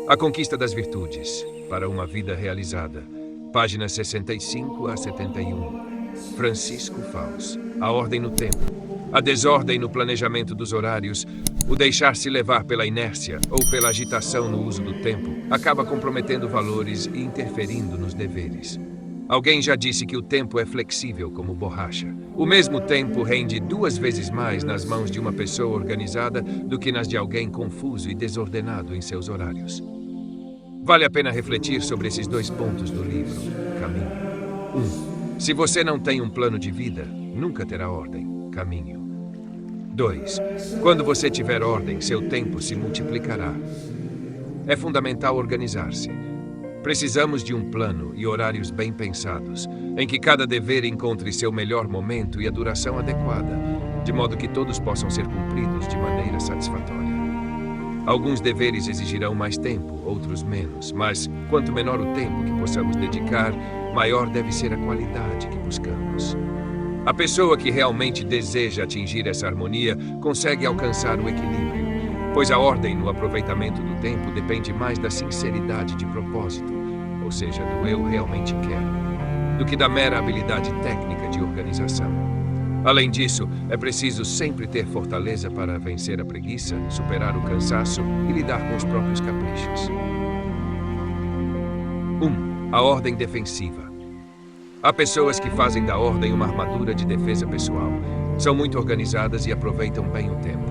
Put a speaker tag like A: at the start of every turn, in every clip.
A: A Conquista das Virtudes, para uma Vida Realizada. Páginas 65 a 71. Francisco Faus. A ordem no tempo. A desordem no planejamento dos horários, o deixar-se levar pela inércia ou pela agitação no uso do tempo, acaba comprometendo valores e interferindo nos deveres. Alguém já disse que o tempo é flexível como borracha. O mesmo tempo rende 2 vezes mais nas mãos de uma pessoa organizada do que nas de alguém confuso e desordenado em seus horários. Vale a pena refletir sobre esses 2 pontos do livro Caminho. 1. Se você não tem um plano de vida, nunca terá ordem. Caminho. 2. Quando você tiver ordem, seu tempo se multiplicará. É fundamental organizar-se. Precisamos de um plano e horários bem pensados, em que cada dever encontre seu melhor momento e a duração adequada, de modo que todos possam ser cumpridos de maneira satisfatória. Alguns deveres exigirão mais tempo, outros menos, mas quanto menor o tempo que possamos dedicar, maior deve ser a qualidade que buscamos. A pessoa que realmente deseja atingir essa harmonia consegue alcançar o equilíbrio, pois a ordem no aproveitamento do tempo depende mais da sinceridade de propósito, ou seja, do eu realmente quero, do que da mera habilidade técnica de organização. Além disso, é preciso sempre ter fortaleza para vencer a preguiça, superar o cansaço e lidar com os próprios caprichos. 1. A ordem defensiva. Há pessoas que fazem da ordem uma armadura de defesa pessoal. São muito organizadas e aproveitam bem o tempo.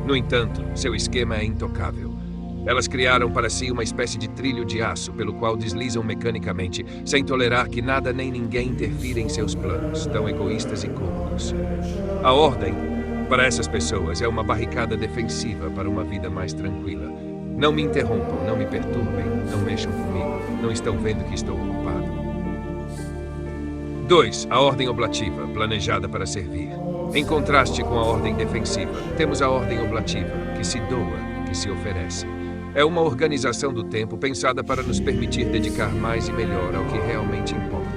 A: No entanto, seu esquema é intocável. Elas criaram para si uma espécie de trilho de aço pelo qual deslizam mecanicamente, sem tolerar que nada nem ninguém interfira em seus planos, tão egoístas e cômodos. A ordem, para essas pessoas, é uma barricada defensiva para uma vida mais tranquila. Não me interrompam, não me perturbem, não mexam comigo, não estão vendo que estou ocupado. 2. A ordem oblativa, planejada para servir. Em contraste com a ordem defensiva, temos a ordem oblativa, que se doa, que se oferece. É uma organização do tempo pensada para nos permitir dedicar mais e melhor ao que realmente importa.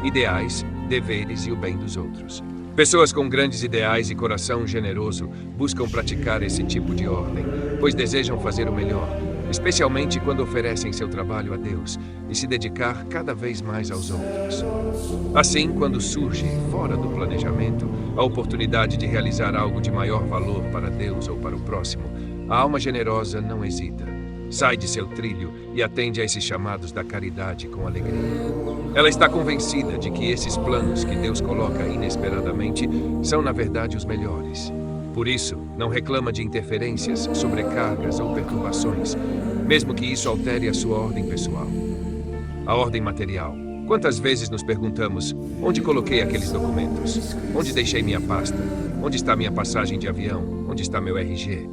A: Ideais, deveres e o bem dos outros. Pessoas com grandes ideais e coração generoso buscam praticar esse tipo de ordem, pois desejam fazer o melhor, especialmente quando oferecem seu trabalho a Deus e se dedicar cada vez mais aos outros. Assim, quando surge, fora do planejamento, a oportunidade de realizar algo de maior valor para Deus ou para o próximo, a alma generosa não hesita. Sai de seu trilho e atende a esses chamados da caridade com alegria. Ela está convencida de que esses planos que Deus coloca inesperadamente são, na verdade, os melhores. Por isso, não reclama de interferências, sobrecargas ou perturbações, mesmo que isso altere a sua ordem pessoal. A ordem material. Quantas vezes nos perguntamos, onde coloquei aqueles documentos? Onde deixei minha pasta? Onde está minha passagem de avião? Onde está meu RG?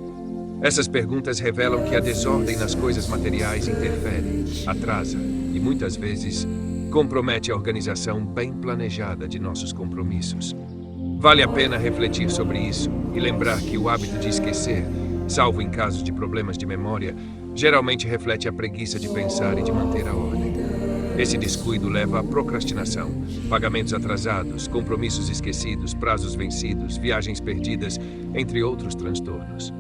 A: Essas perguntas revelam que a desordem nas coisas materiais interfere, atrasa e, muitas vezes, compromete a organização bem planejada de nossos compromissos. Vale a pena refletir sobre isso e lembrar que o hábito de esquecer, salvo em casos de problemas de memória, geralmente reflete a preguiça de pensar e de manter a ordem. Esse descuido leva à procrastinação, pagamentos atrasados, compromissos esquecidos, prazos vencidos, viagens perdidas, entre outros transtornos.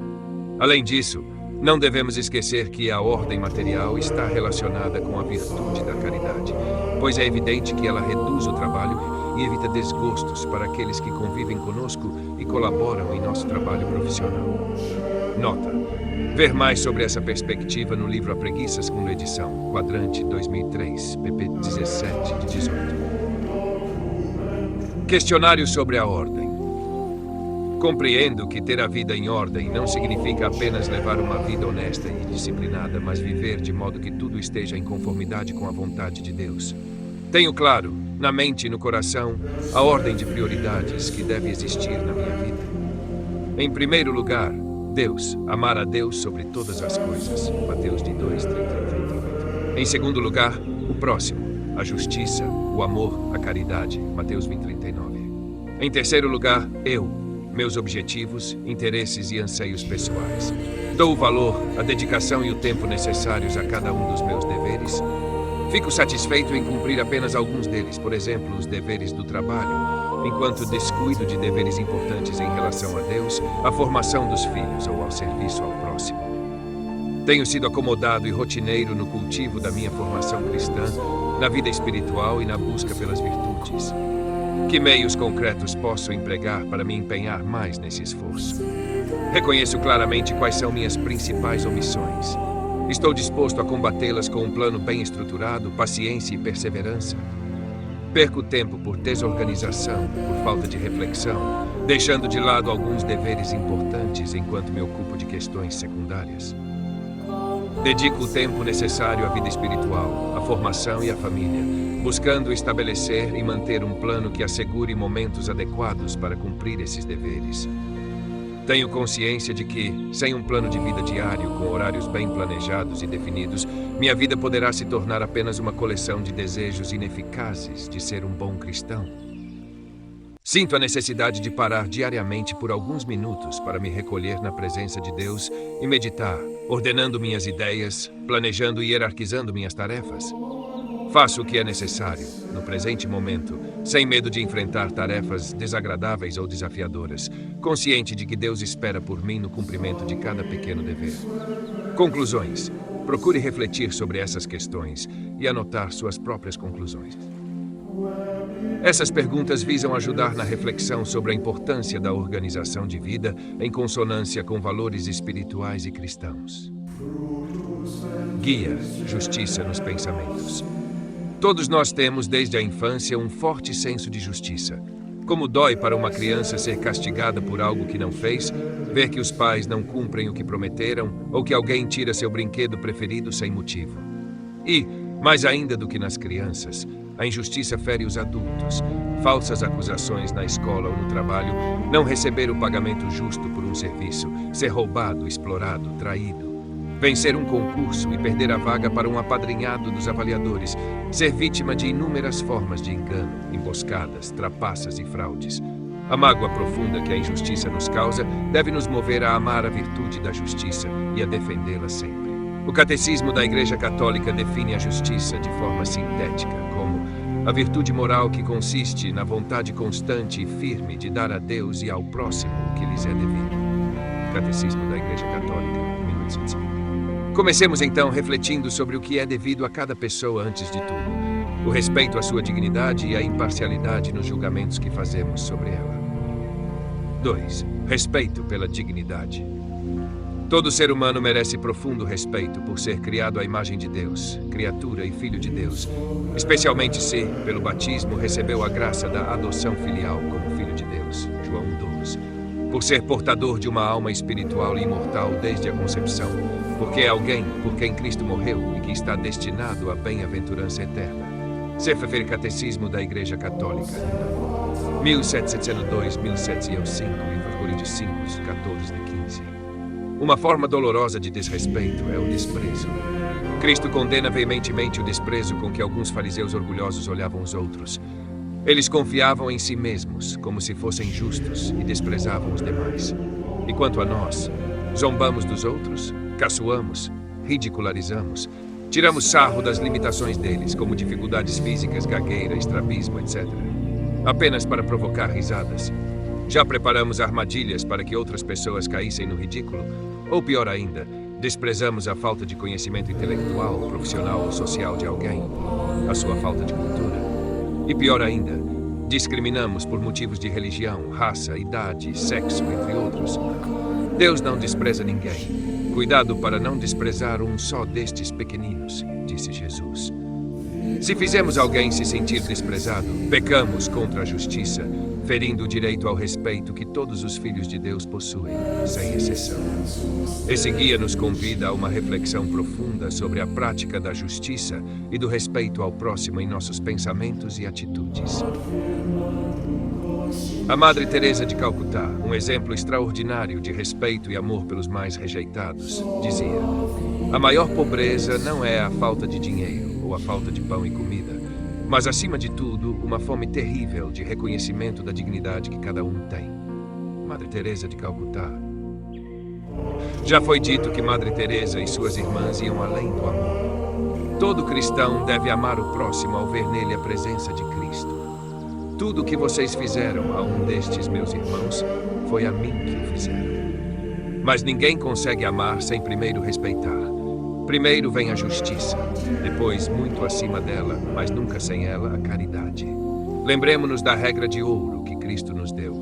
A: Além disso, não devemos esquecer que a ordem material está relacionada com a virtude da caridade, pois é evidente que ela reduz o trabalho e evita desgostos para aqueles que convivem conosco e colaboram em nosso trabalho profissional. Nota: ver mais sobre essa perspectiva no livro A Preguiça, segunda edição, Quadrante 2003, pp 17 de 18. Questionário sobre a ordem. Compreendo que ter a vida em ordem não significa apenas levar uma vida honesta e disciplinada, mas viver de modo que tudo esteja em conformidade com a vontade de Deus. Tenho claro, na mente e no coração, a ordem de prioridades que deve existir na minha vida. Em primeiro lugar, Deus, amar a Deus sobre todas as coisas. Mateus 2, 30 e 38. Em segundo lugar, o próximo, a justiça, o amor, a caridade. Mateus 20, 39. Em terceiro lugar, meus objetivos, interesses e anseios pessoais. Dou o valor, a dedicação e o tempo necessários a cada um dos meus deveres. Fico satisfeito em cumprir apenas alguns deles, por exemplo, os deveres do trabalho, enquanto descuido de deveres importantes em relação a Deus, a formação dos filhos ou ao serviço ao próximo. Tenho sido acomodado e rotineiro no cultivo da minha formação cristã, na vida espiritual e na busca pelas virtudes. Que meios concretos posso empregar para me empenhar mais nesse esforço? Reconheço claramente quais são minhas principais omissões. Estou disposto a combatê-las com um plano bem estruturado, paciência e perseverança. Perco tempo por desorganização, por falta de reflexão, deixando de lado alguns deveres importantes enquanto me ocupo de questões secundárias. Dedico o tempo necessário à vida espiritual, à formação e à família, buscando estabelecer e manter um plano que assegure momentos adequados para cumprir esses deveres. Tenho consciência de que, sem um plano de vida diário, com horários bem planejados e definidos, minha vida poderá se tornar apenas uma coleção de desejos ineficazes de ser um bom cristão. Sinto a necessidade de parar diariamente por alguns minutos para me recolher na presença de Deus e meditar, ordenando minhas ideias, planejando e hierarquizando minhas tarefas. Faço o que é necessário, no presente momento, sem medo de enfrentar tarefas desagradáveis ou desafiadoras, consciente de que Deus espera por mim no cumprimento de cada pequeno dever. Conclusões. Procure refletir sobre essas questões e anotar suas próprias conclusões. Essas perguntas visam ajudar na reflexão sobre a importância da organização de vida em consonância com valores espirituais e cristãos. Guia, justiça nos pensamentos. Todos nós temos, desde a infância, um forte senso de justiça. Como dói para uma criança ser castigada por algo que não fez, ver que os pais não cumprem o que prometeram ou que alguém tira seu brinquedo preferido sem motivo. E, mais ainda do que nas crianças, a injustiça fere os adultos. Falsas acusações na escola ou no trabalho, não receber o pagamento justo por um serviço, ser roubado, explorado, traído. Vencer um concurso e perder a vaga para um apadrinhado dos avaliadores, ser vítima de inúmeras formas de engano, emboscadas, trapaças e fraudes. A mágoa profunda que a injustiça nos causa deve nos mover a amar a virtude da justiça e a defendê-la sempre. O Catecismo da Igreja Católica define a justiça de forma sintética como a virtude moral que consiste na vontade constante e firme de dar a Deus e ao próximo o que lhes é devido. Catecismo da Igreja Católica, 1850. Comecemos então refletindo sobre o que é devido a cada pessoa antes de tudo. O respeito à sua dignidade e a imparcialidade nos julgamentos que fazemos sobre ela. 2. Respeito pela dignidade. Todo ser humano merece profundo respeito por ser criado à imagem de Deus, criatura e filho de Deus, especialmente se, pelo batismo, recebeu a graça da adoção filial como filho de Deus, João 12. Por ser portador de uma alma espiritual e imortal desde a concepção, porque é alguém por quem Cristo morreu e que está destinado à bem-aventurança eterna. Sefer Catecismo da Igreja Católica, 1702, 1705, livro Coríntios 5, 14 e 15. Uma forma dolorosa de desrespeito é o desprezo. Cristo condena veementemente o desprezo com que alguns fariseus orgulhosos olhavam os outros. Eles confiavam em si mesmos, como se fossem justos, e desprezavam os demais. E quanto a nós, zombamos dos outros, caçoamos, ridicularizamos, tiramos sarro das limitações deles, como dificuldades físicas, gagueira, estrabismo, etc. Apenas para provocar risadas. Já preparamos armadilhas para que outras pessoas caíssem no ridículo? Ou pior ainda, desprezamos a falta de conhecimento intelectual, profissional ou social de alguém, a sua falta de cultura? E pior ainda, discriminamos por motivos de religião, raça, idade, sexo, entre outros. Deus não despreza ninguém. Cuidado para não desprezar um só destes pequeninos, disse Jesus. Se fizermos alguém se sentir desprezado, pecamos contra a justiça, ferindo o direito ao respeito que todos os filhos de Deus possuem, sem exceção. Esse guia nos convida a uma reflexão profunda sobre a prática da justiça e do respeito ao próximo em nossos pensamentos e atitudes. A Madre Teresa de Calcutá, um exemplo extraordinário de respeito e amor pelos mais rejeitados, dizia: a maior pobreza não é a falta de dinheiro ou a falta de pão e comida, mas, acima de tudo, uma fome terrível de reconhecimento da dignidade que cada um tem. Madre Teresa de Calcutá. Já foi dito que Madre Teresa e suas irmãs iam além do amor. Todo cristão deve amar o próximo ao ver nele a presença de Cristo. Tudo o que vocês fizeram a um destes meus irmãos foi a mim que o fizeram. Mas ninguém consegue amar sem primeiro respeitar. Primeiro vem a justiça, depois, muito acima dela, mas nunca sem ela, a caridade. Lembremos-nos da regra de ouro que Cristo nos deu.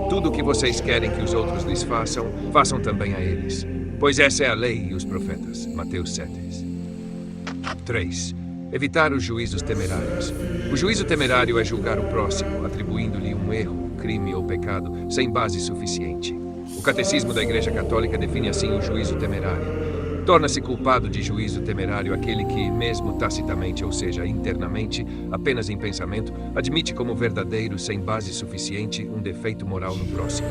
A: Tudo o que vocês querem que os outros lhes façam, façam também a eles. Pois essa é a lei e os profetas. Mateus 7. 3. Evitar os juízos temerários. O juízo temerário é julgar o próximo, atribuindo-lhe um erro, crime ou pecado, sem base suficiente. O Catecismo da Igreja Católica define assim o juízo temerário. Torna-se culpado de juízo temerário aquele que, mesmo tacitamente, ou seja, internamente, apenas em pensamento, admite como verdadeiro, sem base suficiente, um defeito moral no próximo.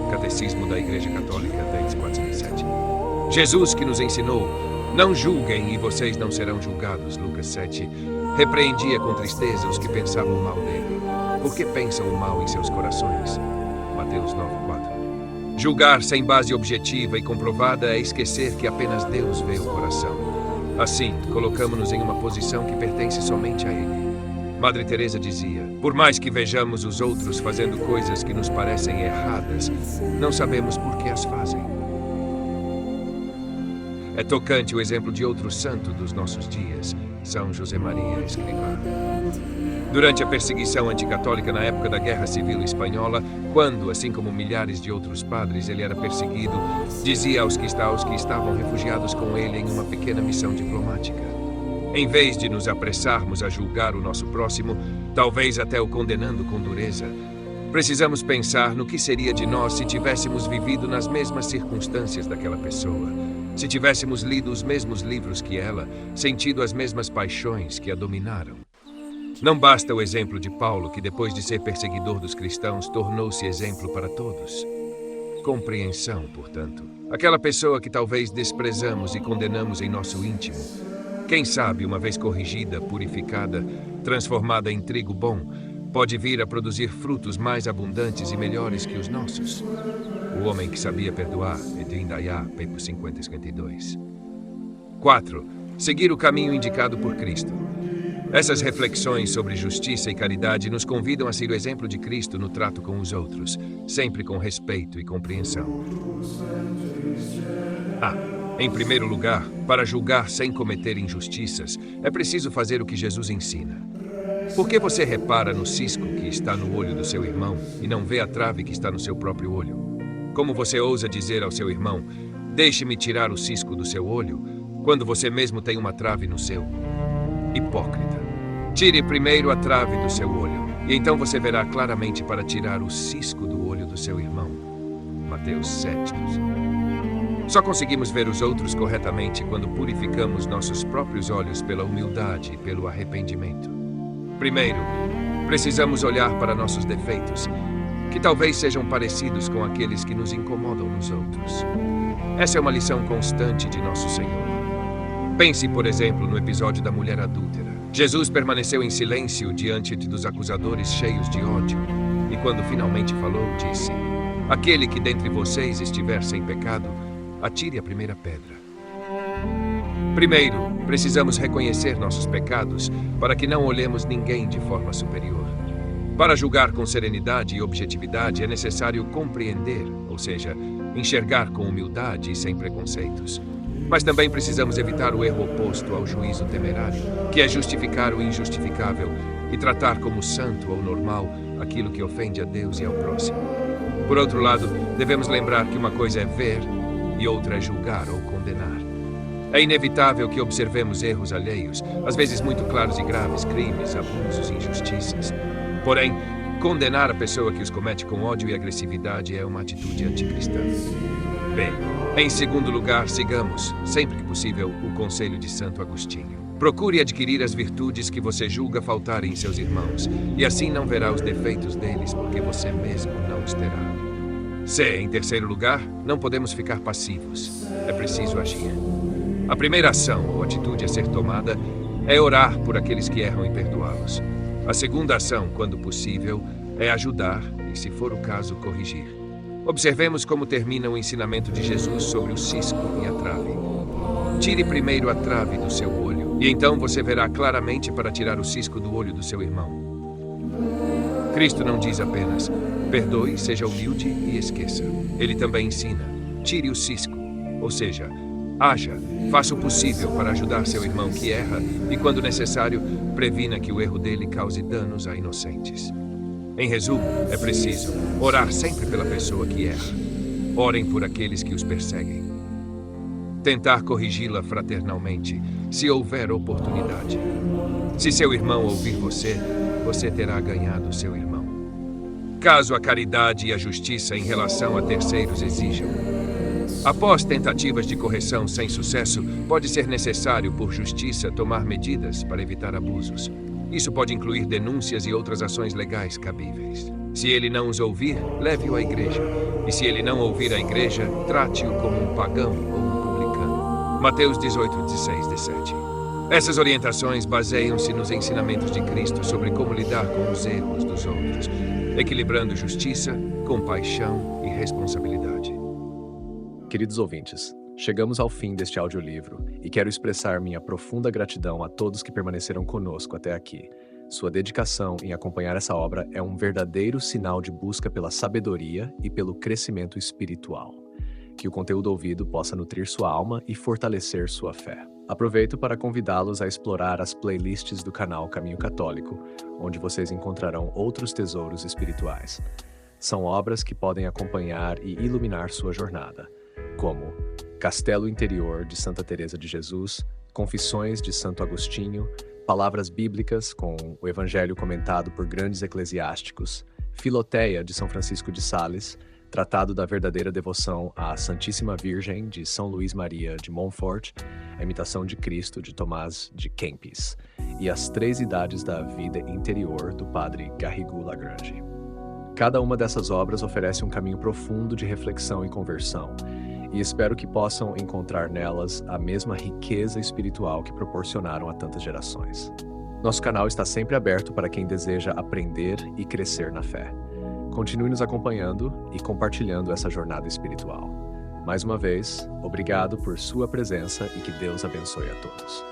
A: Catecismo da Igreja Católica, 10.407. Jesus que nos ensinou: não julguem e vocês não serão julgados, Lucas 7, repreendia com tristeza os que pensavam mal dele. Por que pensam o mal em seus corações? Mateus 9.4. Julgar sem base objetiva e comprovada é esquecer que apenas Deus vê o coração. Assim, colocamos-nos em uma posição que pertence somente a Ele. Madre Teresa dizia: por mais que vejamos os outros fazendo coisas que nos parecem erradas, não sabemos por que as fazem. É tocante o exemplo de outro santo dos nossos dias, São José Maria Escrivá. Durante a perseguição anticatólica na época da Guerra Civil Espanhola, quando, assim como milhares de outros padres, ele era perseguido, dizia aos que estavam refugiados com ele em uma pequena missão diplomática: em vez de nos apressarmos a julgar o nosso próximo, talvez até o condenando com dureza, precisamos pensar no que seria de nós se tivéssemos vivido nas mesmas circunstâncias daquela pessoa, se tivéssemos lido os mesmos livros que ela, sentido as mesmas paixões que a dominaram. Não basta o exemplo de Paulo, que depois de ser perseguidor dos cristãos, tornou-se exemplo para todos. Compreensão, portanto. Aquela pessoa que talvez desprezamos e condenamos em nosso íntimo, quem sabe, uma vez corrigida, purificada, transformada em trigo bom, pode vir a produzir frutos mais abundantes e melhores que os nossos. O homem que sabia perdoar, Edwin Dayá, Pepo 50 e 52. 4. Seguir o caminho indicado por Cristo. Essas reflexões sobre justiça e caridade nos convidam a ser o exemplo de Cristo no trato com os outros, sempre com respeito e compreensão. Em primeiro lugar, para julgar sem cometer injustiças, é preciso fazer o que Jesus ensina. Por que você repara no cisco que está no olho do seu irmão e não vê a trave que está no seu próprio olho? Como você ousa dizer ao seu irmão: deixe-me tirar o cisco do seu olho, quando você mesmo tem uma trave no seu? Hipócrita. Tire primeiro a trave do seu olho, e então você verá claramente para tirar o cisco do olho do seu irmão. Mateus 7. Só conseguimos ver os outros corretamente quando purificamos nossos próprios olhos pela humildade e pelo arrependimento. Primeiro, precisamos olhar para nossos defeitos, que talvez sejam parecidos com aqueles que nos incomodam nos outros. Essa é uma lição constante de nosso Senhor. Pense, por exemplo, no episódio da mulher adúltera. Jesus permaneceu em silêncio diante dos acusadores cheios de ódio, e quando finalmente falou, disse: aquele que dentre vocês estiver sem pecado, atire a primeira pedra. Primeiro, precisamos reconhecer nossos pecados para que não olhemos ninguém de forma superior. Para julgar com serenidade e objetividade é necessário compreender, ou seja, enxergar com humildade e sem preconceitos. Mas também precisamos evitar o erro oposto ao juízo temerário, que é justificar o injustificável e tratar como santo ou normal aquilo que ofende a Deus e ao próximo. Por outro lado, devemos lembrar que uma coisa é ver e outra é julgar ou condenar. É inevitável que observemos erros alheios, às vezes muito claros e graves, crimes, abusos e injustiças. Porém, condenar a pessoa que os comete com ódio e agressividade é uma atitude anticristã. Bem, em segundo lugar, sigamos, sempre que possível, o conselho de Santo Agostinho. Procure adquirir as virtudes que você julga faltarem em seus irmãos, e assim não verá os defeitos deles, porque você mesmo não os terá. Em terceiro lugar, não podemos ficar passivos. É preciso agir. A primeira ação ou atitude a ser tomada é orar por aqueles que erram e perdoá-los. A segunda ação, quando possível, é ajudar e, se for o caso, corrigir. Observemos como termina o ensinamento de Jesus sobre o cisco e a trave. Tire primeiro a trave do seu olho, e então você verá claramente para tirar o cisco do olho do seu irmão. Cristo não diz apenas: perdoe, seja humilde e esqueça. Ele também ensina: tire o cisco, ou seja, Haja, faça o possível para ajudar seu irmão que erra e, quando necessário, previna que o erro dele cause danos a inocentes. Em resumo, é preciso orar sempre pela pessoa que erra. Orem por aqueles que os perseguem. Tentar corrigi-la fraternalmente, se houver oportunidade. Se seu irmão ouvir você, você terá ganhado seu irmão. Caso a caridade e a justiça em relação a terceiros exijam. Após tentativas de correção sem sucesso, pode ser necessário, por justiça, tomar medidas para evitar abusos. Isso pode incluir denúncias e outras ações legais cabíveis. Se ele não os ouvir, leve-o à igreja. E se ele não ouvir a igreja, trate-o como um pagão ou um publicano. Mateus 18, 16, 17. Essas orientações baseiam-se nos ensinamentos de Cristo sobre como lidar com os erros dos outros, equilibrando justiça, compaixão e responsabilidade.
B: Queridos ouvintes, chegamos ao fim deste audiolivro e quero expressar minha profunda gratidão a todos que permaneceram conosco até aqui. Sua dedicação em acompanhar essa obra é um verdadeiro sinal de busca pela sabedoria e pelo crescimento espiritual. Que o conteúdo ouvido possa nutrir sua alma e fortalecer sua fé. Aproveito para convidá-los a explorar as playlists do canal Caminho Católico, onde vocês encontrarão outros tesouros espirituais. São obras que podem acompanhar e iluminar sua jornada, como Castelo Interior de Santa Teresa de Jesus, Confissões de Santo Agostinho, Palavras Bíblicas com o Evangelho comentado por grandes eclesiásticos, Filoteia de São Francisco de Sales, Tratado da Verdadeira Devoção à Santíssima Virgem de São Luís Maria de Montfort, A Imitação de Cristo de Tomás de Kempis e As Três Idades da Vida Interior do Padre Garrigou Lagrange. Cada uma dessas obras oferece um caminho profundo de reflexão e conversão, e espero que possam encontrar nelas a mesma riqueza espiritual que proporcionaram a tantas gerações. Nosso canal está sempre aberto para quem deseja aprender e crescer na fé. Continue nos acompanhando e compartilhando essa jornada espiritual. Mais uma vez, obrigado por sua presença e que Deus abençoe a todos.